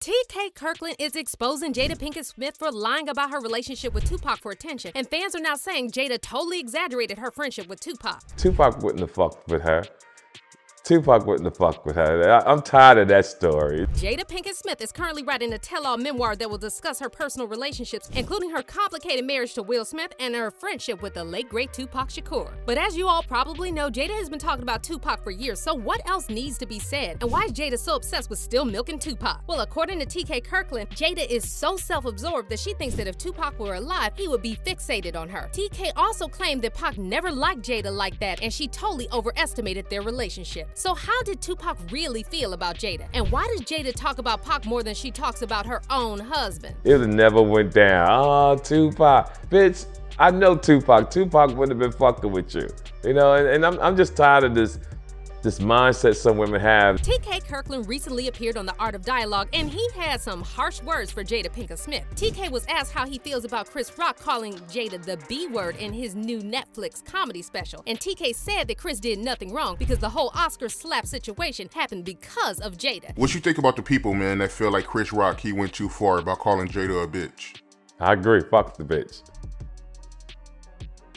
TK Kirkland is exposing Jada Pinkett Smith for lying about her relationship with Tupac for attention, and fans are now saying Jada totally exaggerated her friendship with Tupac. Tupac wouldn't have fucked with her. Tupac wouldn't have fucked with her. I'm tired of that story. Jada Pinkett Smith is currently writing a tell-all memoir that will discuss her personal relationships, including her complicated marriage to Will Smith and her friendship with the late great Tupac Shakur. But as you all probably know, Jada has been talking about Tupac for years, so what else needs to be said? And why is Jada so obsessed with still milking Tupac? Well, according to TK Kirkland, Jada is so self-absorbed that she thinks that if Tupac were alive, he would be fixated on her. TK also claimed that Pac never liked Jada like that, and she totally overestimated their relationship. So how did Tupac really feel about Jada? And why does Jada talk about Pac more than she talks about her own husband? It never went down. Oh, Tupac. Bitch, I know Tupac. Tupac wouldn't have been fucking with you. You know, and I'm just tired of this mindset some women have. TK Kirkland recently appeared on The Art of Dialogue, and he had some harsh words for Jada Pinkett Smith. TK was asked how he feels about Chris Rock calling Jada the B word in his new Netflix comedy special. And TK said that Chris did nothing wrong because the whole Oscar slap situation happened because of Jada. What you think about the people, man, that feel like Chris Rock, he went too far by calling Jada a bitch? I agree. Fuck the bitch.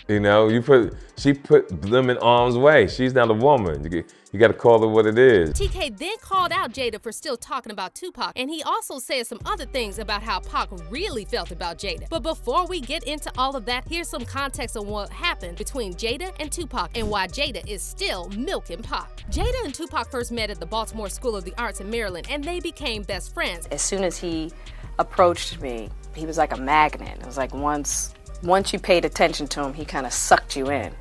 You know, she put them in harm's way. She's not a woman. You got to call her what it is. TK then called out Jada for still talking about Tupac, and he also said some other things about how Pac really felt about Jada. But before we get into all of that, here's some context on what happened between Jada and Tupac and why Jada is still milking Pac. Jada and Tupac first met at the Baltimore School of the Arts in Maryland, and they became best friends. As soon as he approached me, he was like a magnet. It was like once you paid attention to him, he kind of sucked you in.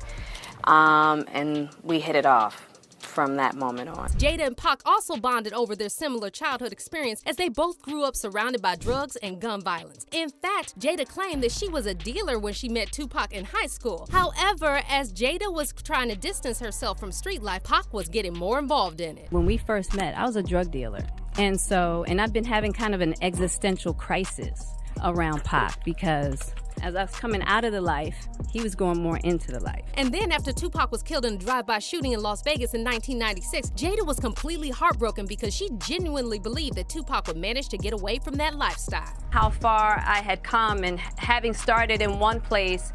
And we hit it off from that moment on. Jada and Pac also bonded over their similar childhood experience as they both grew up surrounded by drugs and gun violence. In fact, Jada claimed that she was a dealer when she met Tupac in high school. However, as Jada was trying to distance herself from street life, Pac was getting more involved in it. When we first met, I was a drug dealer. And I've been having kind of an existential crisis around Pac because as I was coming out of the life, he was going more into the life. And then after Tupac was killed in a drive-by shooting in Las Vegas in 1996, Jada was completely heartbroken because she genuinely believed that Tupac would manage to get away from that lifestyle. How far I had come, and having started in one place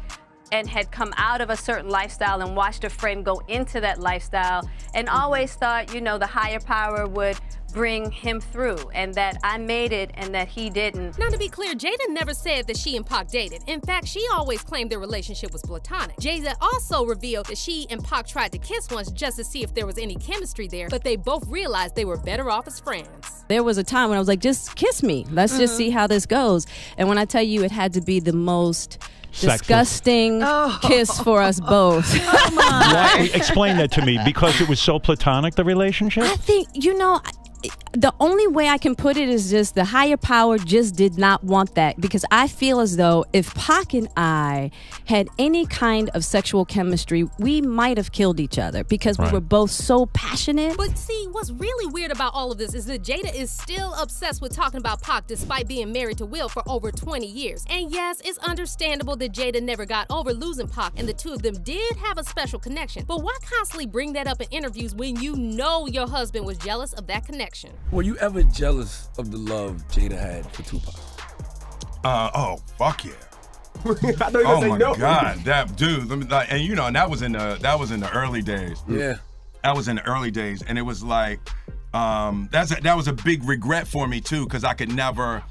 and had come out of a certain lifestyle and watched a friend go into that lifestyle and always thought, the higher power would bring him through, and that I made it and that he didn't. Now, to be clear, Jada never said that she and Pac dated. In fact, she always claimed their relationship was platonic. Jada also revealed that she and Pac tried to kiss once just to see if there was any chemistry there, but they both realized they were better off as friends. There was a time when I was like, just kiss me. Let's just see how this goes. And when I tell you it had to be the most disgusting kiss for us both. Explain that to me, because it was so platonic, the relationship? I think, the only way I can put it is just the higher power just did not want that, because I feel as though if Pac and I had any kind of sexual chemistry, we might have killed each other because we were both so passionate. But see, what's really weird about all of this is that Jada is still obsessed with talking about Pac despite being married to Will for over 20 years. And yes, it's understandable that Jada never got over losing Pac, and the two of them did have a special connection. But why constantly bring that up in interviews when you know your husband was jealous of that connection? Were you ever jealous of the love Jada had for Tupac? Oh, fuck yeah. I know oh my God, that dude. And that was in the early days. Yeah. That was in the early days, and it was like, that was a big regret for me too, because I could never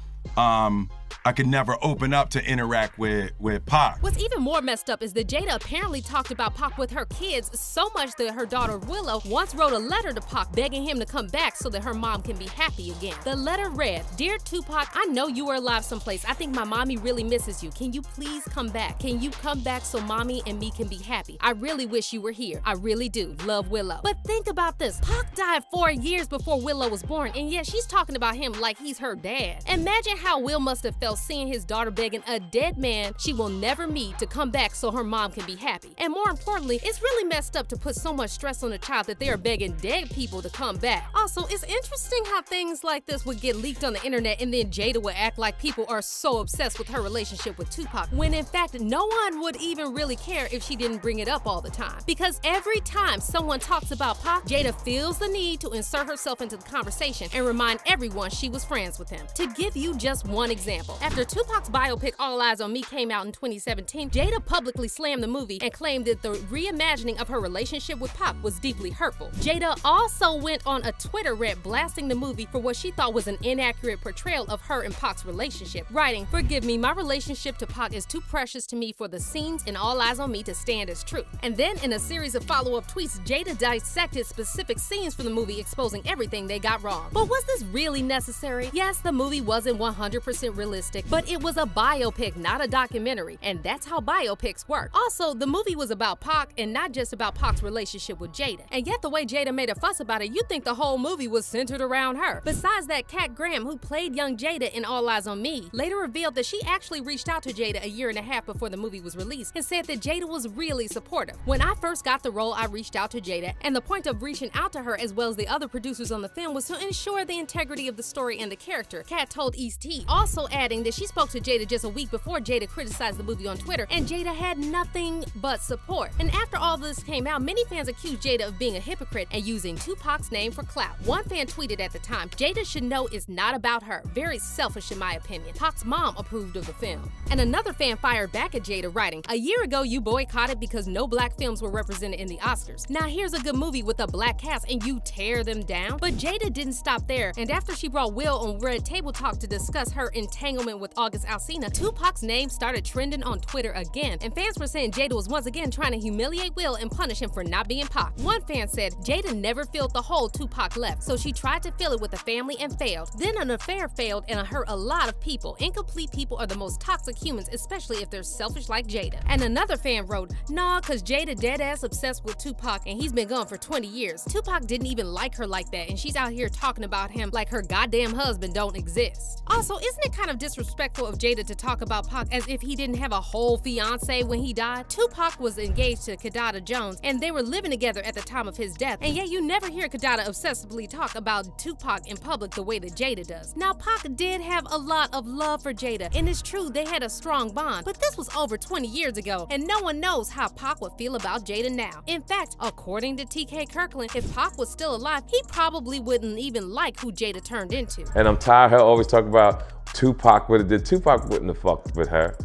open up to interact with Pac. What's even more messed up is that Jada apparently talked about Pac with her kids so much that her daughter Willow once wrote a letter to Pac begging him to come back so that her mom can be happy again. The letter read, "Dear Tupac, I know you are alive someplace. I think my mommy really misses you. Can you please come back? Can you come back so mommy and me can be happy? I really wish you were here. I really do. Love, Willow." But think about this. Pac died 4 years before Willow was born, and yet she's talking about him like he's her dad. Imagine how Will must have felt seeing his daughter begging a dead man she will never meet to come back so her mom can be happy. And more importantly, it's really messed up to put so much stress on a child that they are begging dead people to come back. Also, it's interesting how things like this would get leaked on the internet and then Jada would act like people are so obsessed with her relationship with Tupac, when in fact no one would even really care if she didn't bring it up all the time. Because every time someone talks about Pac, Jada feels the need to insert herself into the conversation and remind everyone she was friends with him. To give you just one example, after Tupac's biopic All Eyes on Me came out in 2017, Jada publicly slammed the movie and claimed that the reimagining of her relationship with Pac was deeply hurtful. Jada also went on a Twitter rant blasting the movie for what she thought was an inaccurate portrayal of her and Pac's relationship, writing, "Forgive me, my relationship to Pac is too precious to me for the scenes in All Eyes on Me to stand as truth." And then in a series of follow-up tweets, Jada dissected specific scenes from the movie, exposing everything they got wrong. But was this really necessary? Yes, the movie wasn't 100% realistic, but it was a biopic, not a documentary, and that's how biopics work. Also, the movie was about Pac and not just about Pac's relationship with Jada. And yet the way Jada made a fuss about it, you'd think the whole movie was centered around her. Besides that, Kat Graham, who played young Jada in All Eyes on Me, later revealed that she actually reached out to Jada a year and a half before the movie was released and said that Jada was really supportive. "When I first got the role, I reached out to Jada, and the point of reaching out to her as well as the other producers on the film was to ensure the integrity of the story and the character," Kat told East-T, also adding that she spoke to Jada just a week before Jada criticized the movie on Twitter, and Jada had nothing but support. And after all this came out, many fans accused Jada of being a hypocrite and using Tupac's name for clout. One fan tweeted at the time, "Jada should know it's not about her. Very selfish in my opinion. Pac's mom approved of the film." And another fan fired back at Jada, writing, "A year ago you boycotted because no black films were represented in the Oscars. Now here's a good movie with a black cast and you tear them down?" But Jada didn't stop there, and after she brought Will on Red Table Talk to discuss her entanglement with August Alsina, Tupac's name started trending on Twitter again, and fans were saying Jada was once again trying to humiliate Will and punish him for not being Pac. One fan said, "Jada never filled the hole Tupac left, so she tried to fill it with a family and failed. Then an affair failed and hurt a lot of people. Incomplete people are the most toxic humans, especially if they're selfish like Jada." And another fan wrote, "Nah, cause Jada dead ass obsessed with Tupac and he's been gone for 20 years. Tupac didn't even like her like that, and she's out here talking about him like her goddamn husband don't exist." Also, isn't it kind of disrespectful of Jada to talk about Pac as if he didn't have a whole fiance when he died? Tupac was engaged to Kidada Jones and they were living together at the time of his death, and yet you never hear Kidada obsessively talk about Tupac in public the way that Jada does. Now, Pac did have a lot of love for Jada, and it's true they had a strong bond, but this was over 20 years ago, and no one knows how Pac would feel about Jada now. In fact, according to TK Kirkland, if Pac was still alive, he probably wouldn't even like who Jada turned into. And I'm tired of her always talking about Tupac would have did. Tupac wouldn't have fucked with her.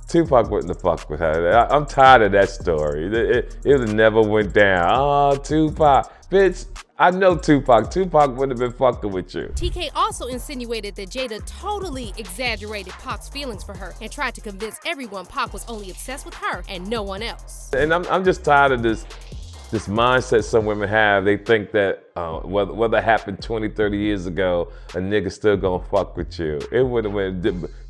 Tupac wouldn't have fucked with her. I'm tired of that story. It would have never went down. Oh, Tupac. Bitch, I know Tupac. Tupac wouldn't have been fucking with you. TK also insinuated that Jada totally exaggerated Pac's feelings for her and tried to convince everyone Pac was only obsessed with her and no one else. And I'm just tired of this mindset some women have. They think that whether it happened 20, 30 years ago, a nigga still gonna fuck with you. It would have went.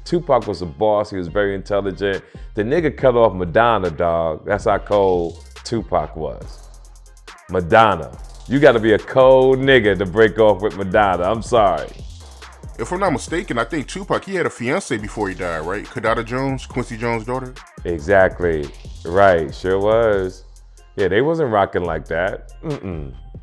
Tupac was a boss. He was very intelligent. The nigga cut off Madonna, dog. That's how cold Tupac was. Madonna. You gotta be a cold nigga to break off with Madonna. I'm sorry. If I'm not mistaken, I think Tupac, he had a fiance before he died, right? Kidada Jones, Quincy Jones' daughter? Exactly. Right, sure was. Yeah, they wasn't rocking like that.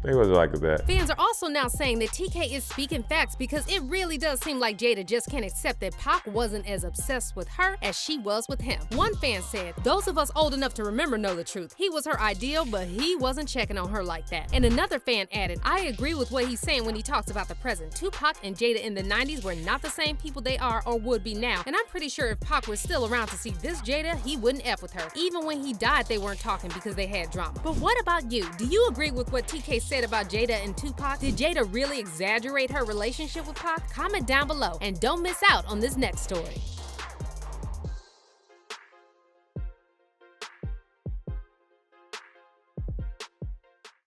They wasn't like that. Fans are also now saying that TK is speaking facts because it really does seem like Jada just can't accept that Pac wasn't as obsessed with her as she was with him. One fan said, "Those of us old enough to remember know the truth. He was her ideal, but he wasn't checking on her like that." And another fan added, "I agree with what he's saying when he talks about the present. Tupac and Jada in the 90s were not the same people they are or would be now. And I'm pretty sure if Pac was still around to see this Jada, he wouldn't F with her. Even when he died, they weren't talking because they had drama." But what about you? Do you agree with what TK said about Jada and Tupac? Did Jada really exaggerate her relationship with Pac? Comment down below and don't miss out on this next story.